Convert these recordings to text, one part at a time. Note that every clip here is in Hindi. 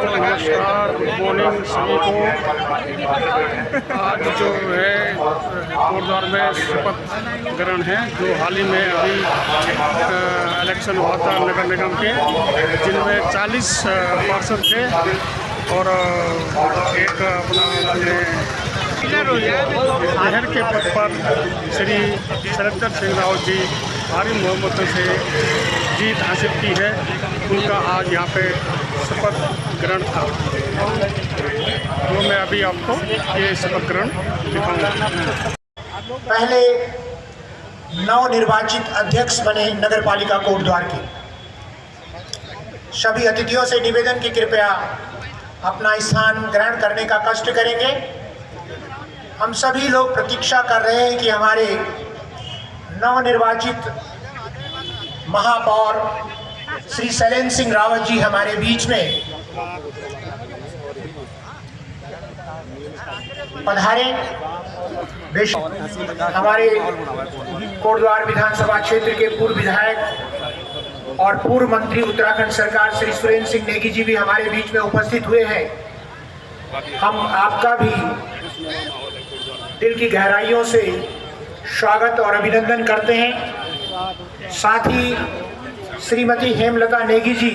नमस्कार, गुड मॉर्निंग सभी को। आज जो है कोटद्वार में शपथ ग्रहण है, जो हाल ही में अभी इलेक्शन हुआ था नगर निगम के, जिनमें 40 पार्षद थे और एक अपना शहर के पद पर श्री शरद सिंह रावत जी भारी बहुमत से जीत हासिल की है। उनका आज यहाँ पे शपथ ग्रहण था, तो मैं अभी आपको ये शपथ ग्रहण दिखाऊंगा। पहले नवनिर्वाचित अध्यक्ष बने नगर पालिका कोटद्वार के सभी अतिथियों से निवेदन की कृपया अपना स्थान ग्रहण करने का कष्ट करेंगे। हम सभी लोग प्रतीक्षा कर रहे हैं कि हमारे नवनिर्वाचित महापौर श्री शैलेंद्र सिंह रावत जी हमारे बीच में पधारे। हमारे कोटद्वार विधानसभा क्षेत्र के पूर्व विधायक और पूर्व मंत्री उत्तराखंड सरकार श्री सुरेंद्र सिंह नेगी जी भी हमारे बीच में उपस्थित हुए हैं। हम आपका भी दिल की गहराइयों से स्वागत और अभिनंदन करते हैं। साथ ही श्रीमती हेमलता नेगी जी,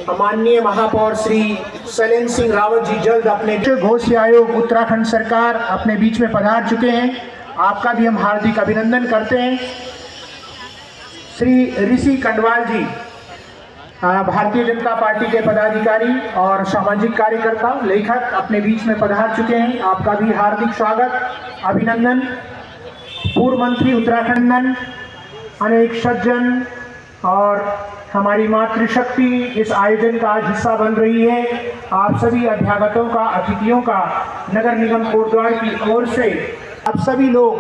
माननीय महापौर श्री शैलेंद्र सिंह रावत जी जल्द अपने घोषित आयोग उत्तराखंड सरकार अपने बीच में पधार चुके हैं। आपका भी हम हार्दिक अभिनंदन करते हैं। श्री ऋषि कंडवाल जी, भारतीय जनता पार्टी के पदाधिकारी और सामाजिक कार्यकर्ता लेखक अपने बीच में पधार चुके हैं। आपका भी हार्दिक स्वागत अभिनंदन। पूर्व मंत्री उत्तराखंड, अनेक सज्जन और हमारी मातृशक्ति इस आयोजन का आज हिस्सा बन रही है। आप सभी अभ्यागतों का, अतिथियों का नगर निगम कोटद्वार की ओर से आप सभी लोग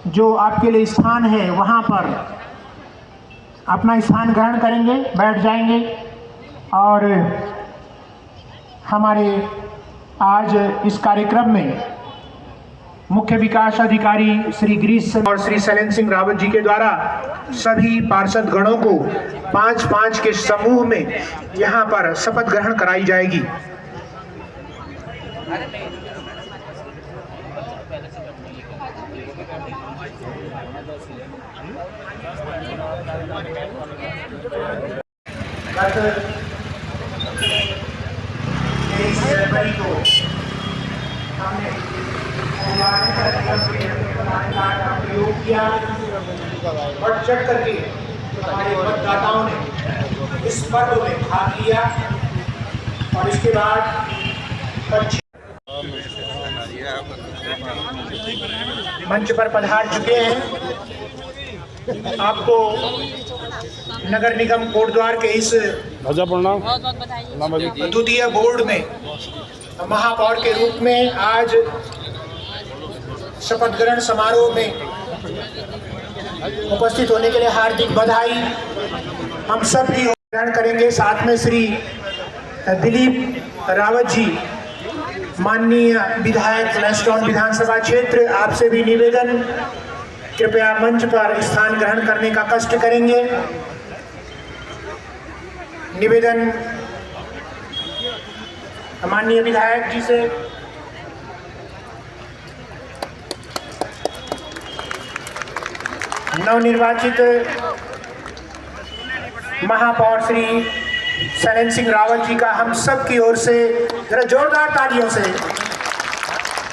जो आपके लिए स्थान है वहां पर अपना स्थान ग्रहण करेंगे, बैठ जाएंगे। और हमारे आज इस कार्यक्रम में मुख्य विकास अधिकारी श्री गिरीश और श्री शैलेंद्र सिंह रावत जी के द्वारा सभी पार्षद गणों को 5-5 के समूह में यहाँ पर शपथ ग्रहण कराई जाएगी। बढ़ चढ़ करके हमारे मतदाताओं ने इस पर्व में भाग लिया और इसके बाद मंच पर पधार चुके हैं। आपको नगर निगम कोटद्वार के इस द्वितीय बोर्ड में महापौर के रूप में आज शपथ ग्रहण समारोह में उपस्थित होने के लिए हार्दिक बधाई। हम सब भी ग्रहण करेंगे। साथ में श्री दिलीप रावत जी, माननीय विधायक वेस्टर्न विधानसभा क्षेत्र, आपसे भी निवेदन, कृपया मंच पर स्थान ग्रहण करने का कष्ट करेंगे। निवेदन माननीय विधायक जी से। नवनिर्वाचित महापौर श्री शैलेंद्र सिंह रावत जी का हम सब की ओर से जरा जोरदार तालियों से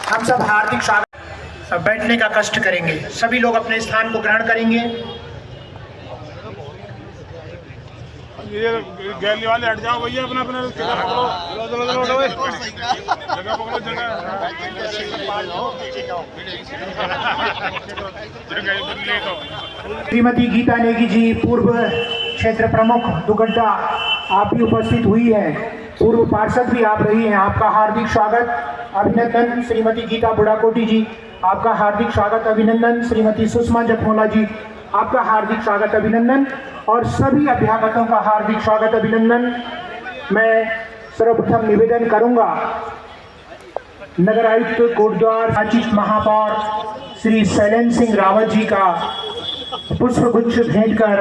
हम सब हार्दिक स्वागत। बैठने का कष्ट करेंगे, सभी लोग अपने स्थान को ग्रहण करेंगे। ये गैलरी वाले हट जाओ भैया, अपना अपना जगह पकड़ो, श्रीमती गीता नेगी जी, पूर्व क्षेत्र प्रमुख दुगड्डा, आप भी उपस्थित हुई है। पूर्व पार्षद भी आप रही हैं, आपका हार्दिक स्वागत अभिनंदन। श्रीमती गीता बुढ़ाकोटी जी, आपका हार्दिक स्वागत अभिनंदन। श्रीमती सुषमा जखमोला जी, आपका हार्दिक स्वागत अभिनंदन। और सभी अभ्यागतों का हार्दिक स्वागत अभिनंदन। मैं सर्वप्रथम निवेदन करूंगा नगर आयुक्त कोटद्वार निर्वाचित महापौर श्री शैलेंद्र सिंह रावत जी का पुष्पगुच्छ भेंट कर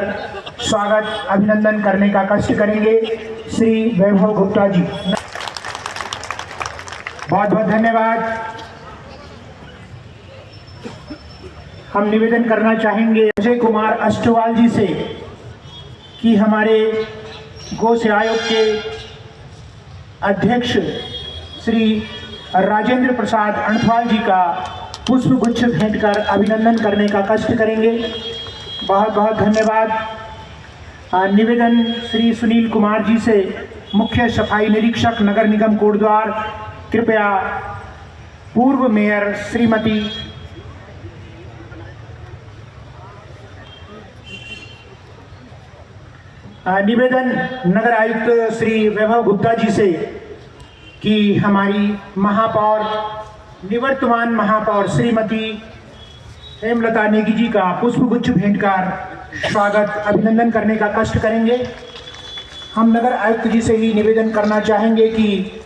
स्वागत अभिनंदन करने का कष्ट करेंगे। श्री वैभव गुप्ता जी। बहुत बहुत धन्यवाद। हम निवेदन करना चाहेंगे अजय कुमार अष्टवाल जी से कि हमारे गौ सेवा आयोग के अध्यक्ष श्री राजेंद्र प्रसाद अणथवाल जी का पुष्प गुच्छ भेंट कर अभिनंदन करने का कष्ट करेंगे। बहुत बहुत धन्यवाद। निवेदन श्री सुनील कुमार जी से मुख्य सफाई निरीक्षक नगर निगम कोटद्वार, कृपया पूर्व मेयर श्रीमती निवेदन नगर आयुक्त श्री वैभव गुप्ता जी से कि हमारी महापौर निवर्तमान महापौर श्रीमती हेमलता नेगी जी का पुष्पगुच्छ भेंट कर स्वागत अभिनंदन करने का कष्ट करेंगे। हम नगर आयुक्त जी से ही निवेदन करना चाहेंगे कि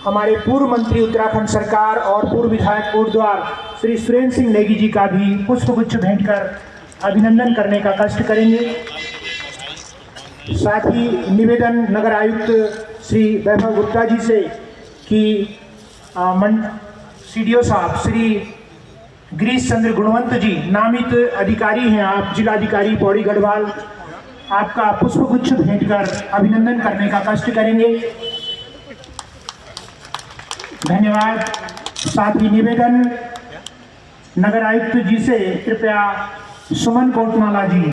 हमारे पूर्व मंत्री उत्तराखंड सरकार और पूर्व विधायक कोटद्वार श्री सुरेंद्र सिंह नेगी जी का भी पुष्पगुच्छ भेंट कर अभिनंदन करने का कष्ट करेंगे। साथ ही निवेदन नगर आयुक्त श्री वैभव गुप्ता जी से कि सीडीओ साहब श्री गिरीश चंद्र गुणवंत जी, नामित अधिकारी हैं आप, जिलाधिकारी पौड़ी गढ़वाल, आपका पुष्पगुच्छ भेंट कर अभिनंदन करने का कष्ट करेंगे। धन्यवाद। साथ ही निवेदन नगर आयुक्त जी से कृपया सुमन कोटनाला जी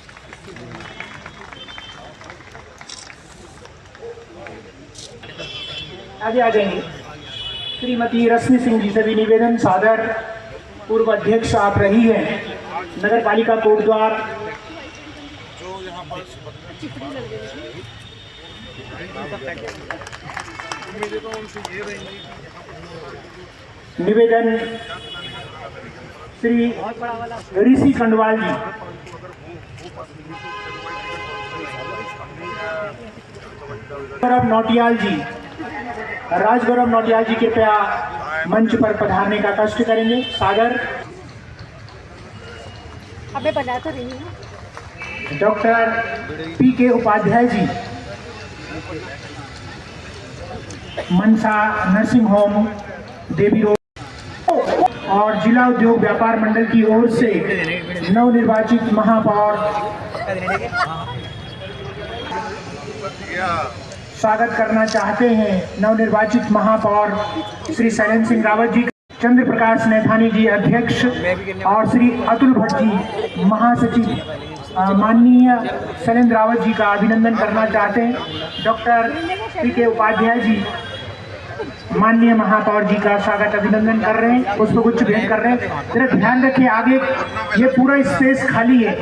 आगे आ जाएंगे। श्रीमती रश्मि सिंह जी से भी निवेदन, सादर पूर्व अध्यक्ष आप रही हैं नगर पालिका कोटद्वार। निवेदन श्री ऋषि खंडवाल जी। गौरव नौटियाल जी, राजगौरव नौटियाल जी कृपया मंच पर पधारने का कष्ट करेंगे। सागर अबे बना तो रही है। Doctor P K. Upadhyay ji, Mansa nursing home Devi road, और जिला उद्योग व्यापार मंडल की ओर से नवनिर्वाचित महापौर स्वागत करना चाहते हैं नवनिर्वाचित महापौर श्री शैलेंद्र सिंह रावत जी, चंद्र प्रकाश नैथानी जी अध्यक्ष, और श्री अतुल भट्ट जी महासचिव। माननीय शैलेंद्र रावत जी का अभिनंदन करना चाहते हैं। Doctor P K. उपाध्याय जी माननीय महापौर जी का स्वागत अभिनंदन कर रहे हैं, पुष्पगुच्छ भेंट कर रहे हैं। जरा ध्यान रखिए, आगे ये पूरा स्पेस खाली है,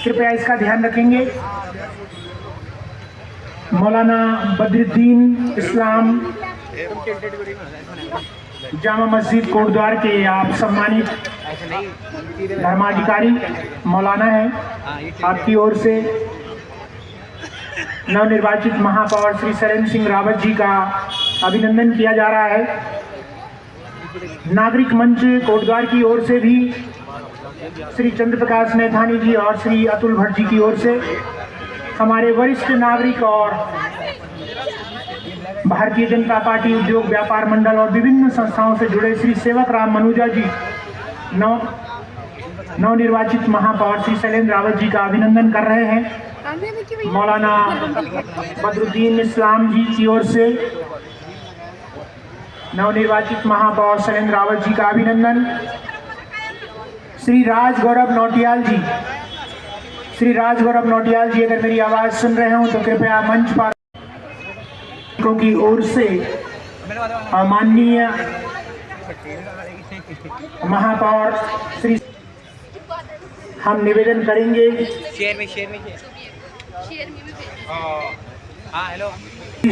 कृपया इसका ध्यान रखेंगे। मौलाना बद्रुद्दीन इस्लाम जामा मस्जिद कोटद्वार के आप सम्मानित धर्माधिकारी मौलाना हैं, आपकी ओर से नवनिर्वाचित महापौर श्री शैलेंद्र सिंह रावत जी का अभिनंदन किया जा रहा है। नागरिक मंच कोटद्वार की ओर से भी श्री चंद्र प्रकाश नैथानी जी और श्री अतुल भट्ट जी की ओर से हमारे वरिष्ठ नागरिक और भारतीय जनता पार्टी उद्योग व्यापार मंडल और विभिन्न संस्थाओं से जुड़े श्री सेवक राम मनुजा जी नवनिर्वाचित महापौर श्री शैलेंद्र रावत जी का अभिनंदन कर रहे हैं। मौलाना बद्रुद्दीन इस्लाम जी की ओर से नवनिर्वाचित महापौर शैलेंद्र रावत जी का अभिनंदन। श्री राजगौरव नौटियाल जी, श्री राजगौरव नौटियाल जी अगर मेरी आवाज़ सुन रहे हो तो कृपया मंच पर की ओर से माननीय महापौर श्री हम निवेदन करेंगे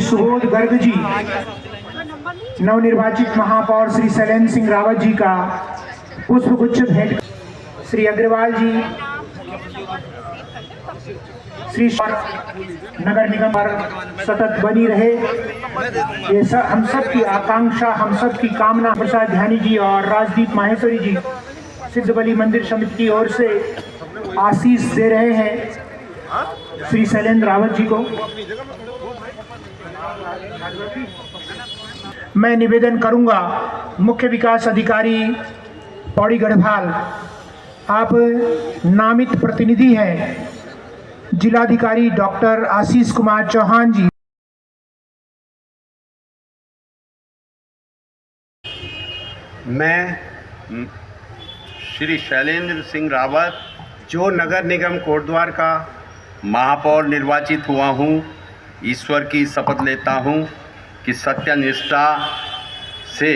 सुबोध गर्ग जी नवनिर्वाचित महापौर श्री शैलेंद्र सिंह रावत जी का पुष्पगुच्छ भेंट। श्री अग्रवाल जी श्री नगर निगम पर सतत बनी रहे, ये सब हम सब की आकांक्षा, हम सब की कामना। प्रसाद ध्यानी जी और राजदीप माहेश्वरी जी सिद्धबली मंदिर समिति की ओर से आशीष दे रहे हैं श्री शैलेंद्र रावत जी को। मैं निवेदन करूंगा मुख्य विकास अधिकारी पौड़ी गढ़वाल, आप नामित प्रतिनिधि हैं जिलाधिकारी डॉक्टर आशीष कुमार चौहान जी। मैं श्री शैलेंद्र सिंह रावत, जो नगर निगम कोटद्वार का महापौर निर्वाचित हुआ हूँ, ईश्वर की शपथ लेता हूँ कि सत्यनिष्ठा से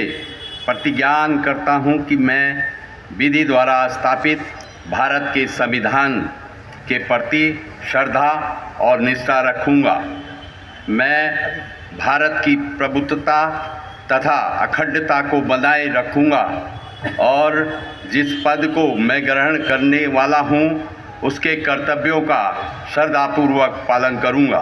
प्रतिज्ञान करता हूँ कि मैं विधि द्वारा स्थापित भारत के संविधान के प्रति श्रद्धा और निष्ठा रखूँगा। मैं भारत की प्रभुत्वता तथा अखंडता को बनाए रखूँगा और जिस पद को मैं ग्रहण करने वाला हूँ उसके कर्तव्यों का श्रद्धापूर्वक पालन करूँगा।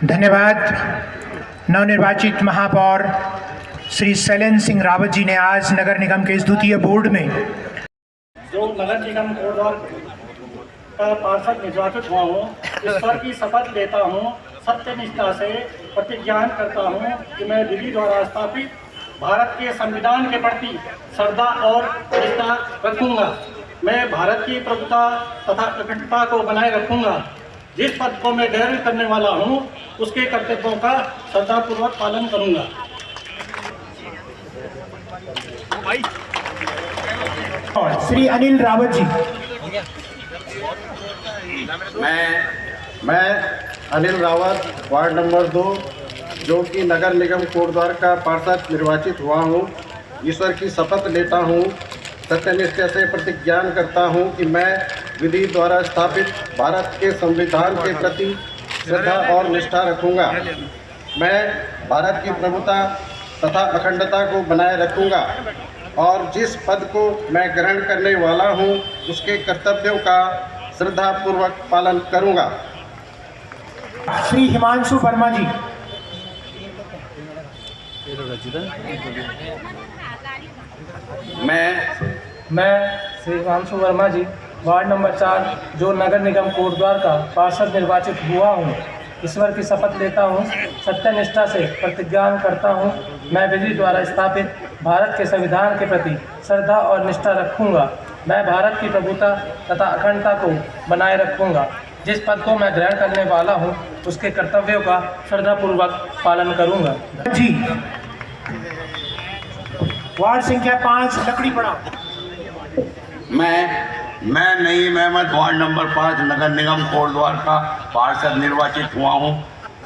धन्यवाद। नवनिर्वाचित महापौर श्री शैलेंद्र सिंह रावत जी ने आज नगर निगम के इस द्वितीय बोर्ड में जो नगर निगम कोटद्वार का पार्षद निर्वाचित हुआ हूँ, ईश्वर की शपथ लेता हूँ, सत्यनिष्ठा से प्रतिज्ञान करता हूँ कि मैं विधि द्वारा स्थापित भारत के संविधान के प्रति श्रद्धा और निष्ठा रखूँगा। मैं भारत की प्रभुता तथा अखंडता को बनाए रखूँगा। जिस पद को मैं ग्रहण करने वाला हूँ उसके कर्तव्यों का श्रद्धापूर्वक पालन करूँगा। और श्री अनिल रावत जी। मैं अनिल रावत, वार्ड नंबर 2, जो कि नगर निगम कोटद्वार का पार्षद निर्वाचित हुआ हूँ, ईश्वर की शपथ लेता हूँ, सत्यनिष्ठा से प्रतिज्ञान करता हूँ कि मैं विधि द्वारा स्थापित भारत के संविधान के प्रति श्रद्धा और निष्ठा रखूँगा। मैं भारत की प्रभुता तथा अखंडता को बनाए रखूँगा और जिस पद को मैं ग्रहण करने वाला हूँ उसके कर्तव्यों का श्रद्धापूर्वक पालन करूँगा। श्री हिमांशु वर्मा जी। मैं श्री हिमांशु वर्मा जी, वार्ड नंबर 4, जो नगर निगम कोटद्वार का पार्षद निर्वाचित हुआ हूँ, ईश्वर की शपथ लेता हूँ, सत्यनिष्ठा से प्रतिज्ञान करता हूँ, मैं विधि द्वारा स्थापित भारत के संविधान के प्रति श्रद्धा और निष्ठा रखूँगा। मैं भारत की प्रभुता तथा अखंडता को बनाए रखूँगा। जिस पद को मैं ग्रहण करने वाला हूँ उसके कर्तव्यों का श्रद्धापूर्वक पालन करूँगा। जी। वार्ड संख्या 5, लकड़ी पड़ा। मैं नईम अहमद, वार्ड नंबर 5, नगर निगम कोटद्वार का पार्षद निर्वाचित हुआ हूँ,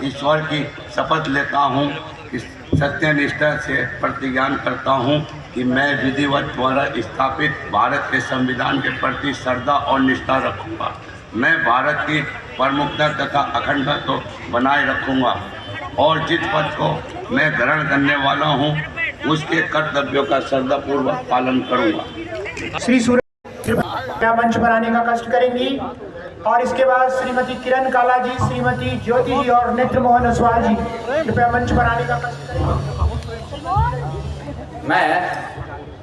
ईश्वर की शपथ लेता हूँ कि सत्यनिष्ठा से प्रतिज्ञान करता हूँ कि मैं विधिवत द्वारा स्थापित भारत के संविधान के प्रति श्रद्धा और निष्ठा रखूँगा। मैं भारत की प्रमुखता तथा अखंडता को बनाए रखूँगा और जिस पद को मैं ग्रहण करने वाला हूँ उसके कर्तव्यों का श्रद्धापूर्वक पालन करूँगा। श्री सूर्य कृपया मंच पर आने का कष्ट करेंगी और इसके बाद श्रीमती किरण काला जी, श्रीमती ज्योति जी और नेत्र मोहन असवाल जी कृपया मंच पर आने का कष्ट करेंगी।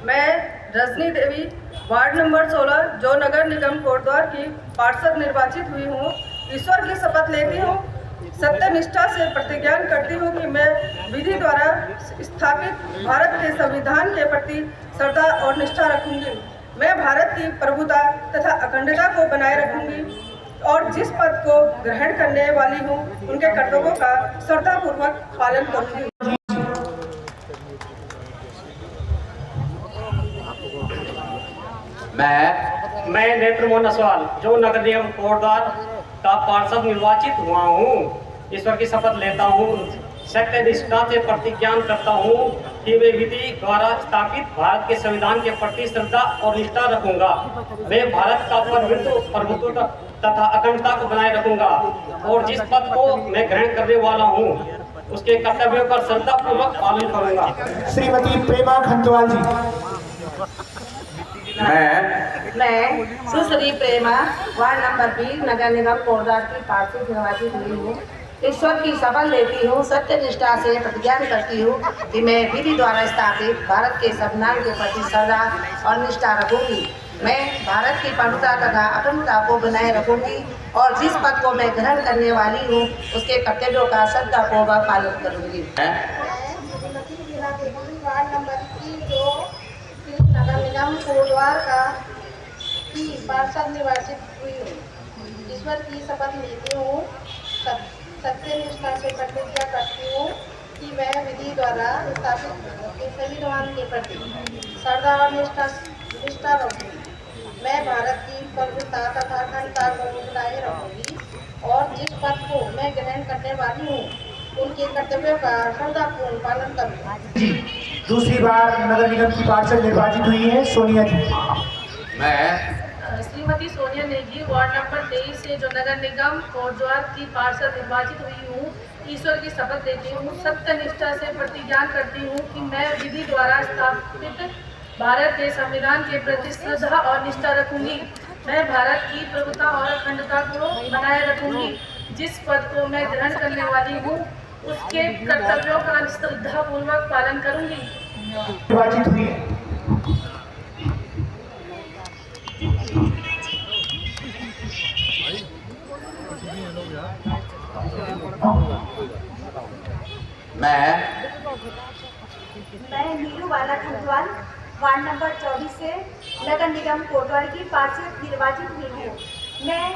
मैं रजनी देवी, वार्ड नंबर 16, जो नगर निगम कोटद्वार की पार्षद निर्वाचित हुई हूँ, ईश्वर की शपथ लेती हूँ, सत्यनिष्ठा से प्रतिज्ञान करती हूँ कि मैं विधि द्वारा स्थापित भारत के संविधान के प्रति श्रद्धा और निष्ठा रखूंगी। मैं भारत की प्रभुता तथा अखंडता को बनाए रखूंगी और जिस पद को ग्रहण करने वाली हूँ उनके कर्तव्यों का श्रद्धापूर्वक पालन करूंगी। मैं नेत्र मोहन असवाल, जो नगर निगम कोटद्वार का पार्षद निर्वाचित हुआ हूँ, ईश्वर की शपथ लेता हूँ, सत्यनिष्ठा से प्रतिज्ञान करता हूँ कि मैं विधि द्वारा स्थापित भारत के संविधान के प्रति श्रद्धा और निष्ठा रखूंगा। मैं भारत का प्रभुत्व तथा अखंडता को बनाए रखूंगा और जिस पद को मैं ग्रहण करने वाला हूँ उसके कर्तव्यों का श्रद्धापूर्वक पालन करूंगा। श्रीमती प्रेमा खंतवाल जी। मैं सुश्री प्रेमा, वार्ड नंबर 20, नगर निगम कोटद्वार की पार्षद निर्वाचित हुई हूँ, ईश्वर की शपथ लेती हूँ, सत्य निष्ठा से प्रतिज्ञा करती हूँ कि मैं विधि द्वारा स्थापित भारत के संविधान के प्रति श्रद्धा और निष्ठा रखूंगी। मैं भारत की प्रभुता तथा अखंडता को बनाए रखूंगी और जिस पद को मैं ग्रहण करने वाली हूँ उसके कर्तव्यों का श्रद्धापूर्वक पालन करूंगी। वार्ड नंबर 3 जो नगर निगम कोटद्वार का की पार्षद निर्वाचित हुई हूँ। ईश्वर की शपथ लेती हूँ, सत्य निष्ठा से प्रतिज्ञा करती हूँ कि मैं विधि द्वारा स्थापित संविधान के प्रति श्रद्धा और निष्ठा रखूंगी। मैं भारत की प्रभुता तथा अखंडता को बनाए रखूंगी और जिस पद को मैं ग्रहण करने वाली हूँ उनके कर्तव्यों का श्रद्धापूर्ण पालन करूंगी। दूसरी बार नगर निगम की पार्षद निर्वाचित हुई है सोनिया जी। मैं श्रीमती सोनिया नेगी वार्ड नंबर 23 से जो नगर निगम कोटद्वार की पार्षद निर्वाचित हुई हूँ, ईश्वर की शपथ लेती हूँ, सत्य निष्ठा से प्रतिज्ञा करती हूँ कि मैं विधि द्वारा स्थापित भारत के संविधान के प्रति श्रद्धा और निष्ठा रखूंगी। मैं भारत की प्रभुता और अखंडता को बनाए रखूंगी। जिस पद को मैं ग्रहण करने वाली हूँ उसके कर्तव्यों का श्रद्धापूर्वक पालन करूंगी। निर्वाचित हुई है। मैं नीलू बाला खंडवाल वार्ड नंबर 24 से नगर निगम कोटद्वार की पार्षद निर्वाचित हुई हूँ। मैं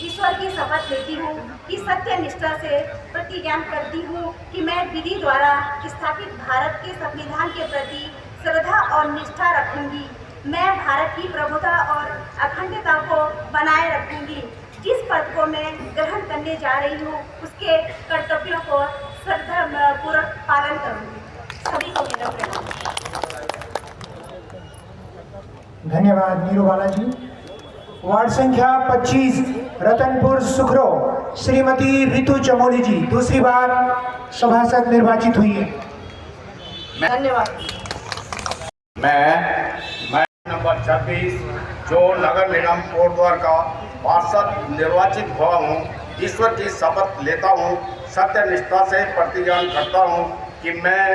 ईश्वर की शपथ लेती हूँ कि सत्य निष्ठा से प्रतिज्ञा करती हूँ कि मैं विधि द्वारा स्थापित भारत के संविधान के प्रति श्रद्धा और निष्ठा रखूंगी। मैं भारत की प्रभुता और अखंडता को बनाए रखूंगी। जिस पद को मैं ग्रहण करने जा रही हूँ उसके कर्तव्यों को श्रद्धापूर्वक पालन करूंगी। सभी को मेरा प्रणाम। धन्यवाद नीरू बाला जी। वार्ड संख्या 25 रतनपुर सुखरो श्रीमती रितु चमोली जी दूसरी बार सभासद निर्वाचित हुई है। धन्यवाद। मैं नंबर 26 जो नगर निगम कोटद्वार का पार्षद निर्वाचित हुआ हूँ, ईश्वर की शपथ लेता हूँ, सत्य निष्ठा से प्रतिज्ञा करता हूँ कि मैं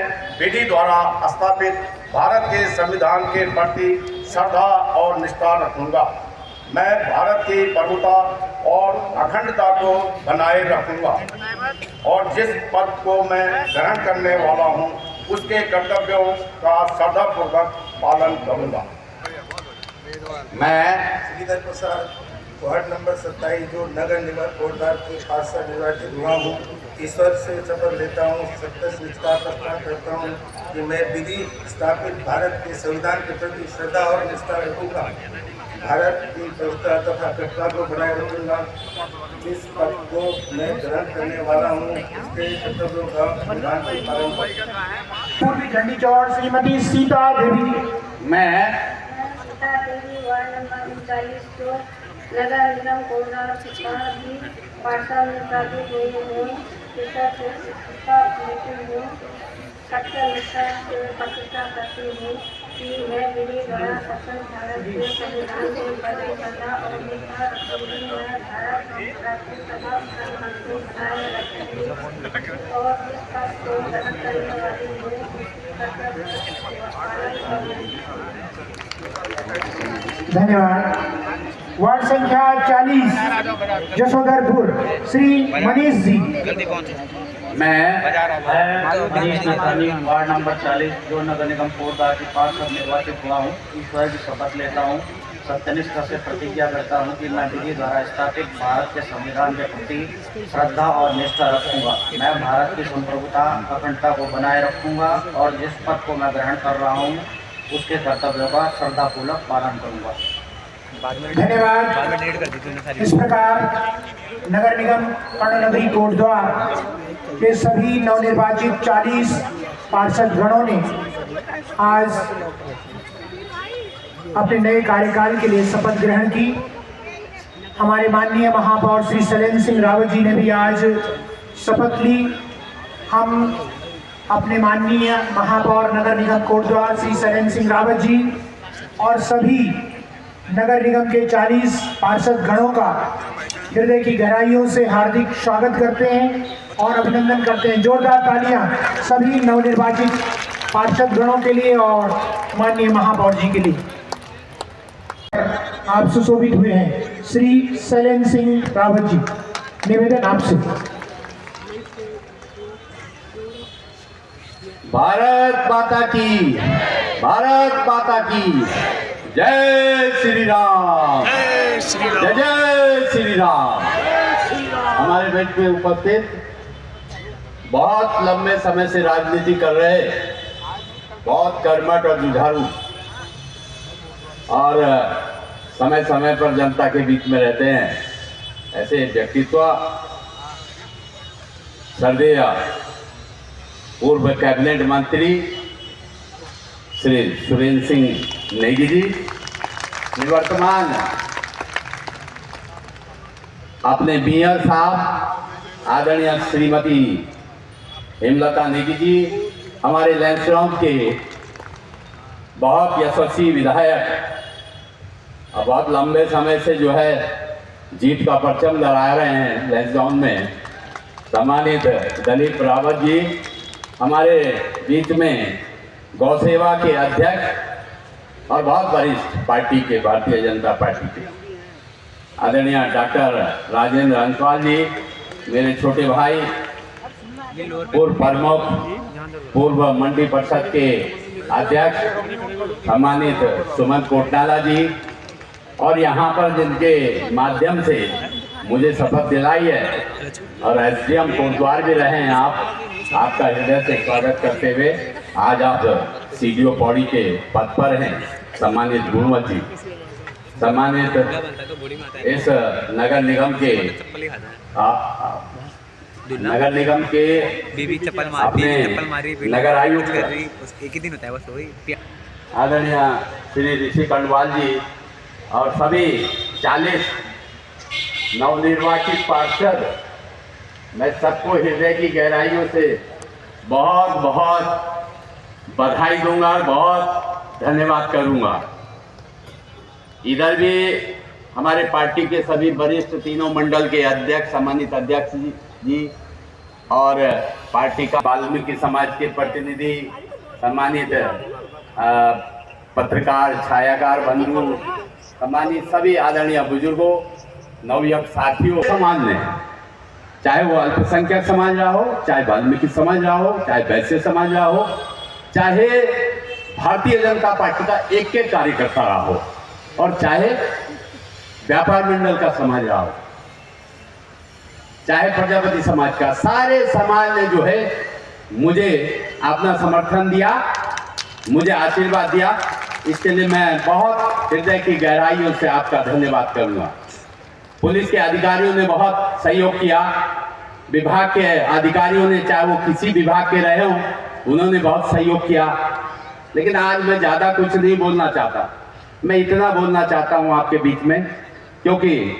विधि द्वारा स्थापित भारत के संविधान के प्रति श्रद्धा और निष्ठा रखूंगा। मैं भारत की प्रभुता और अखंडता को बनाए रखूंगा और जिस पद को मैं ग्रहण करने वाला हूं उसके कर्तव्यों का श्रद्धापूर्वक पालन करूंगा। मैं श्रीधर प्रसाद वार्ड नंबर 27 जो नगर निगम कोटद्वार के पार्षद निर्वाचित हुआ हूँ, ईश्वर से शपथ लेता हूँ, सत्य निष्ठा प्रतिज्ञा करता हूँ कि मैं विधि स्थापित भारत के संविधान के प्रति श्रद्धा और निष्ठा रखूंगा। भारत की प्रभुता तथा अखंडता को बनाए रखूंगा। जिस पद को मैं ग्रहण करने वाला हूँ उसके कर्तव्यों का पालन करूंगा। पूर्वी झंडी चौड़ श्रीमती सीता देवी जी। मैं सीता देवी वार्ड नंबर 39 जो नगर निगम कोटद्वार की पार्षद निर्वाचित हुई हूँ। ईश्वर से शपथ लेती हूँ, सत्य निष्ठा से प्रतिज्ञा करती हूँ कि मैं विधि द्वारा स्थापित भारत के संविधान के प्रति श्रद्धा और निष्ठा रखूंगी। मैं भारत की प्रभुता तथा अखंडता को बनाए रखूंगी और जिस पद को ग्रहण करने वाली हूँ उसकी कर्तव्यों का पालन करूंगी। धन्यवाद। वार्ड संख्या 40 जशोधरपुर श्री मनीष जी। मैं मनीष नथानी वार्ड नंबर 40 जो नगर निगम कोटद्वार की पार्षद निर्वाचित हुआ हूँ, ईश्वर की शपथ लेता हूँ, सत्यनिष्ठा से प्रतिज्ञा करता हूँ कि मैं विधि द्वारा स्थापित भारत के संविधान के प्रति श्रद्धा और निष्ठा रखूंगा। मैं भारत की संप्रभुता अखंडता को बनाए रखूंगा और जिस पद को मैं ग्रहण कर रहा हूँ उसके कर्तव्यों का श्रद्धापूर्वक पालन करूंगा। धन्यवाद। इस प्रकार नगर निगम कर्णनगरी कोटद्वार के सभी नवनिर्वाचित 40 पार्षद गणों ने आज अपने नए कार्यकाल के लिए शपथ ग्रहण की। हमारे माननीय महापौर श्री शैलेंद्र सिंह रावत जी ने भी आज शपथ ली। हम अपने माननीय महापौर नगर निगम कोटद्वार श्री शैलेंद्र सिंह रावत जी और सभी नगर निगम के 40 पार्षद गणों का हृदय की गहराइयों से हार्दिक स्वागत करते हैं और अभिनंदन करते हैं। जोरदार तालियां सभी नवनिर्वाचित पार्षद गणों के लिए और माननीय महापौर जी के लिए। आप सुशोभित हुए हैं। श्री शैलेंद्र सिंह रावत जी, निवेदन आपसे। भारत माता की, भारत माता की जय श्री राम, जय श्री राम। जय जय श्री राम। हमारे मंच में उपस्थित बहुत लंबे समय से राजनीति कर रहे, बहुत कर्मठ और जुझारू और समय समय पर जनता के बीच में रहते हैं, ऐसे व्यक्तित्व श्रद्धेय पूर्व कैबिनेट मंत्री श्री सुरेंद्र सिंह नेगी जी, निवर्तमान अपने मेयर साहब आदरणीय श्रीमती हेमलता नेगी जी, हमारे लैंसडाउन के बहुत यशस्वी विधायक और बहुत लंबे समय से जो है जीत का परचम लहरा रहे हैं लैंसडाउन में, सम्मानित दलीप रावत जी, हमारे बीच में गौ सेवा के अध्यक्ष और बहुत वरिष्ठ पार्टी के, भारतीय जनता पार्टी के आदरणीय डॉक्टर राजेंद्र अंसवाल जी, मेरे छोटे भाई, पूर्व प्रमुख, पूर्व मंडी परिषद के अध्यक्ष सम्मानित सुमन कोटनाला जी, और यहाँ पर जिनके माध्यम से मुझे शपथ दिलाई है और एसडीएम कोटद्वार भी रहे हैं आप, आपका हृदय से स्वागत करते हुए आज आप सीडीओ पौड़ी के पद पर हैं। सम्मानित गुणवत जी, सम्मानित इस नगर निगम के अपने नगर आयुक्त एक ही दिन होता है बस वही आदरणीय श्री ऋषि कंडवाल जी और सभी 40 नवनिर्वाचित पार्षद, मैं सबको हृदय की गहराइयों से बहुत बहुत बधाई दूंगा और बहुत धन्यवाद करूंगा। इधर भी हमारे पार्टी के सभी वरिष्ठ तीनों मंडल के अध्यक्ष, सम्मानित अध्यक्ष जी और पार्टी का वाल्मीकि समाज के प्रतिनिधि, सम्मानित पत्रकार, छायाकार बंधु, सम्मानित सभी आदरणीय बुजुर्गों, नवयुवक साथियों, समाज में चाहे वो अल्पसंख्यक समाज रहा हो, चाहे वाल्मीकि समाज रहा हो, चाहे वैश्य समाज रहा हो, चाहे भारतीय जनता पार्टी का एक एक कार्यकर्ता रहा हो, और चाहे व्यापार मंडल का समाज रहा हो, चाहे प्रजापति समाज का, सारे समाज ने जो है मुझे अपना समर्थन दिया, मुझे आशीर्वाद दिया। इसके लिए मैं बहुत हृदय की गहराइयों से आपका धन्यवाद करूंगा। पुलिस के अधिकारियों ने बहुत सहयोग किया, विभाग के अधिकारियों ने, चाहे वो किसी विभाग के रहे हों, उन्होंने बहुत सहयोग किया। लेकिन आज मैं ज़्यादा कुछ नहीं बोलना चाहता, मैं इतना बोलना चाहता हूँ आपके बीच में, क्योंकि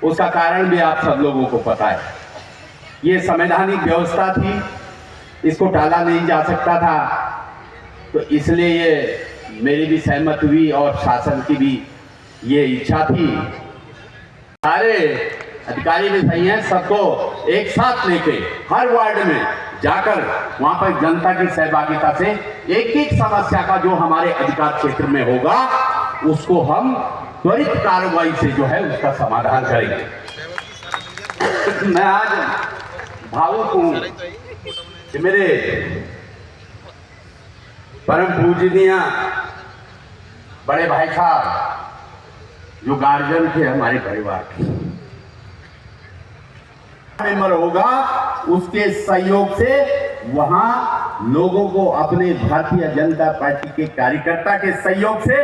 उसका कारण भी आप सब लोगों को पता है। ये संवैधानिक व्यवस्था थी, इसको टाला नहीं जा सकता था, तो इसलिए ये मेरी भी सहमत हुई और शासन की भी ये इच्छा थी। सारे अधिकारी भी सही हैं, सबको एक साथ लेके हर वार्ड में जाकर वहां पर जनता की सहभागिता से एक एक समस्या का जो हमारे अधिकार क्षेत्र में होगा उसको हम त्वरित कार्रवाई से जो है उसका समाधान करेंगे। मैं आज भावुक हूं कि मेरे परम पूजनीय बड़े भाई साहब जो गार्जियन थे हमारे परिवार के, मेंबर होगा उसके सहयोग से वहां लोगों को, अपने भारतीय जनता पार्टी के कार्यकर्ता के सहयोग से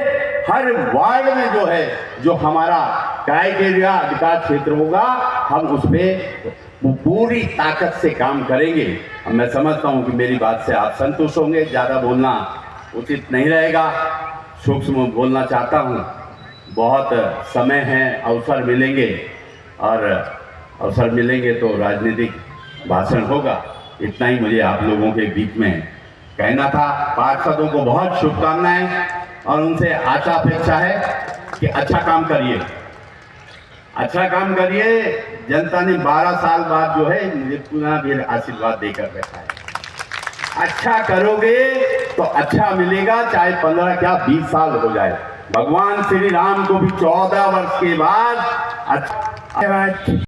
हर वार्ड में जो है, जो हमारा क्राइटेरिया अधिकार क्षेत्र होगा, हम उसमें पूरी ताकत से काम करेंगे। अब मैं समझता हूं कि मेरी बात से आप संतुष्ट होंगे, ज़्यादा बोलना उचित नहीं रहेगा, सूक्ष्म बोलना चाहता हूं। बहुत समय है, अवसर मिलेंगे और अवसर मिलेंगे तो राजनीतिक भाषण होगा। इतना ही मुझे आप लोगों के बीच में कहना था। पार्षदों को बहुत शुभकामनाएं और उनसे आशा अपेक्षा है कि अच्छा काम करिए, अच्छा काम करिए। जनता ने 12 साल बाद जो है मुझे पुनः भी आशीर्वाद देकर बैठा है। अच्छा करोगे तो अच्छा मिलेगा, चाहे 15 क्या 20 साल हो जाए। भगवान श्री राम को भी 14 वर्ष के बाद अच्छा